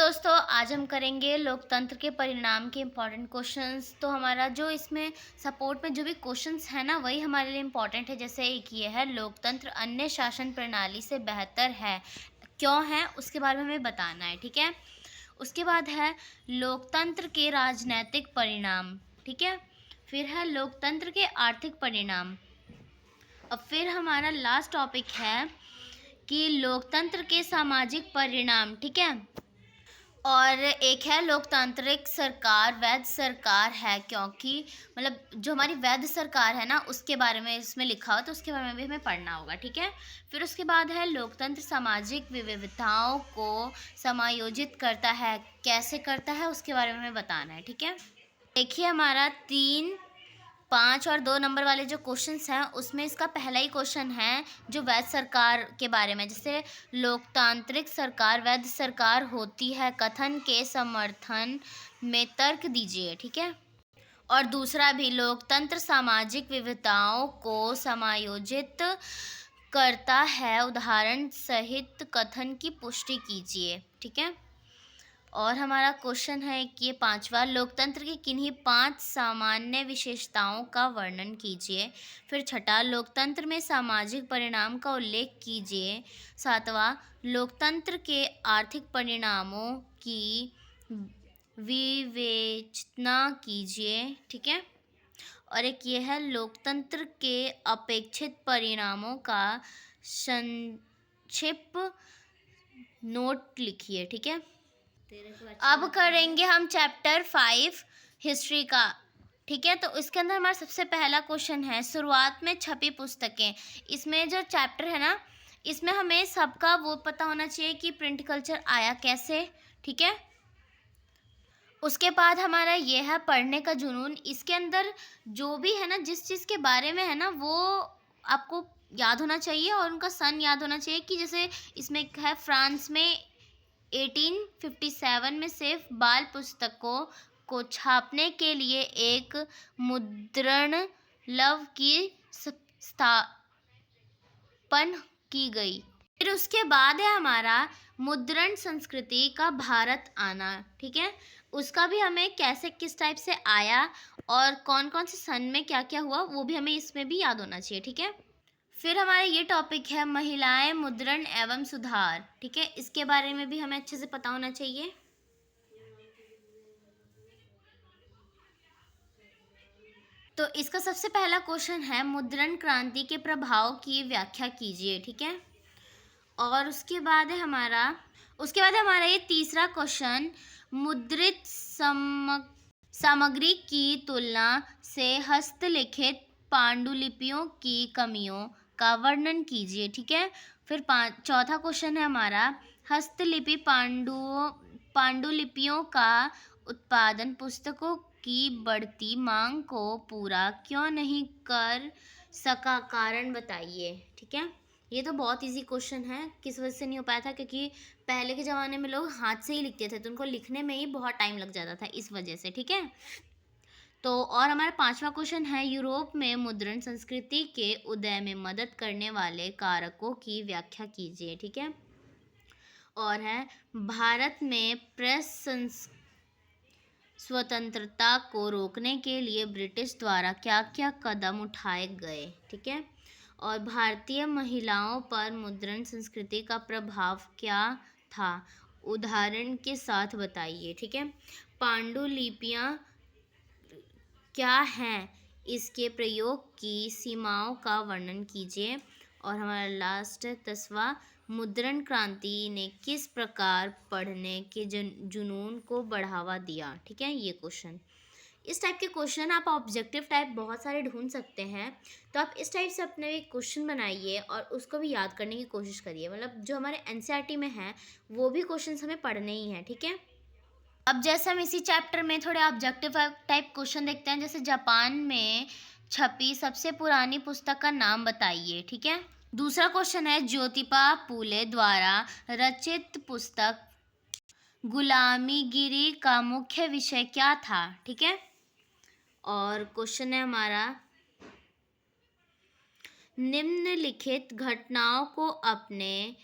दोस्तों, आज हम करेंगे लोकतंत्र के परिणाम के इम्पोर्टेंट क्वेश्चंस। तो हमारा जो इसमें सपोर्ट में जो भी क्वेश्चंस है ना, वही हमारे लिए इम्पोर्टेंट है। जैसे एक ये है, लोकतंत्र अन्य शासन प्रणाली से बेहतर है, क्यों है उसके बारे में हमें बताना है। ठीक है। उसके बाद है लोकतंत्र के राजनैतिक परिणाम। ठीक है। फिर है लोकतंत्र के आर्थिक परिणाम। और फिर हमारा लास्ट टॉपिक है कि लोकतंत्र के सामाजिक परिणाम। ठीक है। और एक है लोकतांत्रिक सरकार वैध सरकार है, क्योंकि मतलब जो हमारी वैध सरकार है ना, उसके बारे में इसमें लिखा हो, तो उसके बारे में भी हमें पढ़ना होगा। ठीक है। फिर उसके बाद है लोकतंत्र सामाजिक विविधताओं को समायोजित करता है, कैसे करता है उसके बारे में हमें बताना है। ठीक है। देखिए, हमारा 3, 5 और 2 नंबर वाले जो क्वेश्चंस हैं, उसमें इसका पहला ही क्वेश्चन है जो वैध सरकार के बारे में। जैसे लोकतांत्रिक सरकार वैध सरकार होती है, कथन के समर्थन में तर्क दीजिए। ठीक है। और दूसरा भी, लोकतंत्र सामाजिक विविधताओं को समायोजित करता है, उदाहरण सहित कथन की पुष्टि कीजिए। ठीक है। और हमारा क्वेश्चन है कि ये 5वां, लोकतंत्र की किन्हीं 5 सामान्य विशेषताओं का वर्णन कीजिए। फिर 6, लोकतंत्र में सामाजिक परिणाम का उल्लेख कीजिए। 7वां, लोकतंत्र के आर्थिक परिणामों की विवेचना कीजिए। ठीक है। और एक ये है, लोकतंत्र के अपेक्षित परिणामों का संक्षिप्त नोट लिखिए। ठीक है। अब करेंगे हम चैप्टर 5 हिस्ट्री का। ठीक है। तो इसके अंदर हमारा सबसे पहला क्वेश्चन है, शुरुआत में छपी पुस्तकें। इसमें जो चैप्टर है ना, इसमें हमें सबका वो पता होना चाहिए कि प्रिंट कल्चर आया कैसे। ठीक है। उसके बाद हमारा ये है पढ़ने का जुनून। इसके अंदर जो भी है ना, जिस चीज़ के बारे में है ना, वो आपको याद होना चाहिए और उनका सन याद होना चाहिए। कि जैसे इसमें है, फ्रांस में 1857 में सिर्फ बाल पुस्तकों को छापने के लिए एक मुद्रण लव की स्थापना की गई। फिर उसके बाद है हमारा मुद्रण संस्कृति का भारत आना। ठीक है। उसका भी हमें कैसे, किस टाइप से आया और कौन कौन से सन में क्या क्या हुआ, वो भी हमें इसमें भी याद होना चाहिए। ठीक है। फिर हमारा ये टॉपिक है महिलाएं, मुद्रण एवं सुधार। ठीक है। इसके बारे में भी हमें अच्छे से पता होना चाहिए। तो इसका सबसे पहला क्वेश्चन है, मुद्रण क्रांति के प्रभाव की व्याख्या कीजिए। ठीक है। और उसके बाद है हमारा ये तीसरा क्वेश्चन, मुद्रित सामग्री की तुलना से हस्तलिखित पांडुलिपियों की कमियों का वर्णन कीजिए। ठीक है। फिर चौथा क्वेश्चन है हमारा, हस्तलिपि पांडुलिपियों का उत्पादन पुस्तकों की बढ़ती मांग को पूरा क्यों नहीं कर सका, कारण बताइए। ठीक है। ये तो बहुत इजी क्वेश्चन है। किस वजह से नहीं हो पाया था? क्योंकि पहले के ज़माने में लोग हाथ से ही लिखते थे, तो उनको लिखने में ही बहुत टाइम लग जाता था, इस वजह से। ठीक है। तो और हमारा 5वां क्वेश्चन है, यूरोप में मुद्रण संस्कृति के उदय में मदद करने वाले कारकों की व्याख्या कीजिए। ठीक है। और है, भारत में प्रेस स्वतंत्रता को रोकने के लिए ब्रिटिश द्वारा क्या क्या कदम उठाए गए। ठीक है। और भारतीय महिलाओं पर मुद्रण संस्कृति का प्रभाव क्या था, उदाहरण के साथ बताइए। ठीक है। पांडुलिपियाँ क्या हैं, इसके प्रयोग की सीमाओं का वर्णन कीजिए। और हमारा लास्ट 10वां, मुद्रण क्रांति ने किस प्रकार पढ़ने के जुनून को बढ़ावा दिया। ठीक है। ये क्वेश्चन, इस टाइप के क्वेश्चन आप ऑब्जेक्टिव टाइप बहुत सारे ढूंढ सकते हैं। तो आप इस टाइप से अपने एक क्वेश्चन बनाइए और उसको भी याद करने की कोशिश करिए। मतलब जो हमारे एनसीईआरटी में है, वो भी क्वेश्चन हमें पढ़ने ही हैं। ठीक है। अब जैसे हम इसी चैप्टर में थोड़े ऑब्जेक्टिव टाइप क्वेश्चन देखते हैं। जैसे जापान में छपी सबसे पुरानी पुस्तक का नाम बताइए। ठीक है। दूसरा क्वेश्चन है, ज्योतिबा फूले द्वारा रचित पुस्तक गुलामीगिरी का मुख्य विषय क्या था। ठीक है। और क्वेश्चन है हमारा, निम्नलिखित घटनाओं को अपने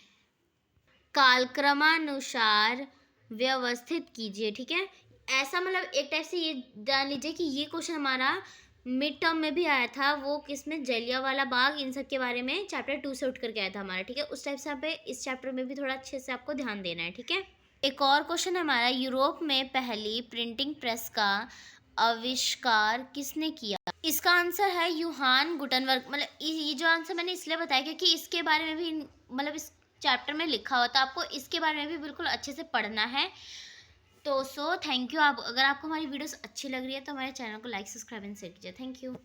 कालक्रमानुसार व्यवस्थित कीजिए, ठीक है। ऐसा मतलब एक टाइप से ये जान लीजिए कि ये क्वेश्चन हमारा मिड टर्म में भी आया था, वो किसमें, जलियांवाला बाग, इन सब के बारे में चैप्टर 2 से उठ करके आया था हमारा, ठीक है। उस टाइप से यहाँ पे इस चैप्टर में भी थोड़ा अच्छे से आपको ध्यान देना है, ठीक है। एक और क्वेश्चन है हमारा, यूरोप में पहली प्रिंटिंग प्रेस का आविष्कार किसने किया? इसका आंसर है यूहान गुटनबर्ग। मतलब ये जो आंसर मैंने इसलिए बताया क्योंकि इसके बारे में भी मतलब इस चैप्टर में लिखा हुआ था, आपको इसके बारे में भी बिल्कुल अच्छे से पढ़ना है। तो थैंक यू। आप अगर आपको हमारी वीडियोस अच्छी लग रही है तो हमारे चैनल को लाइक, सब्सक्राइब एंड शेयर कीजिए। Thank you.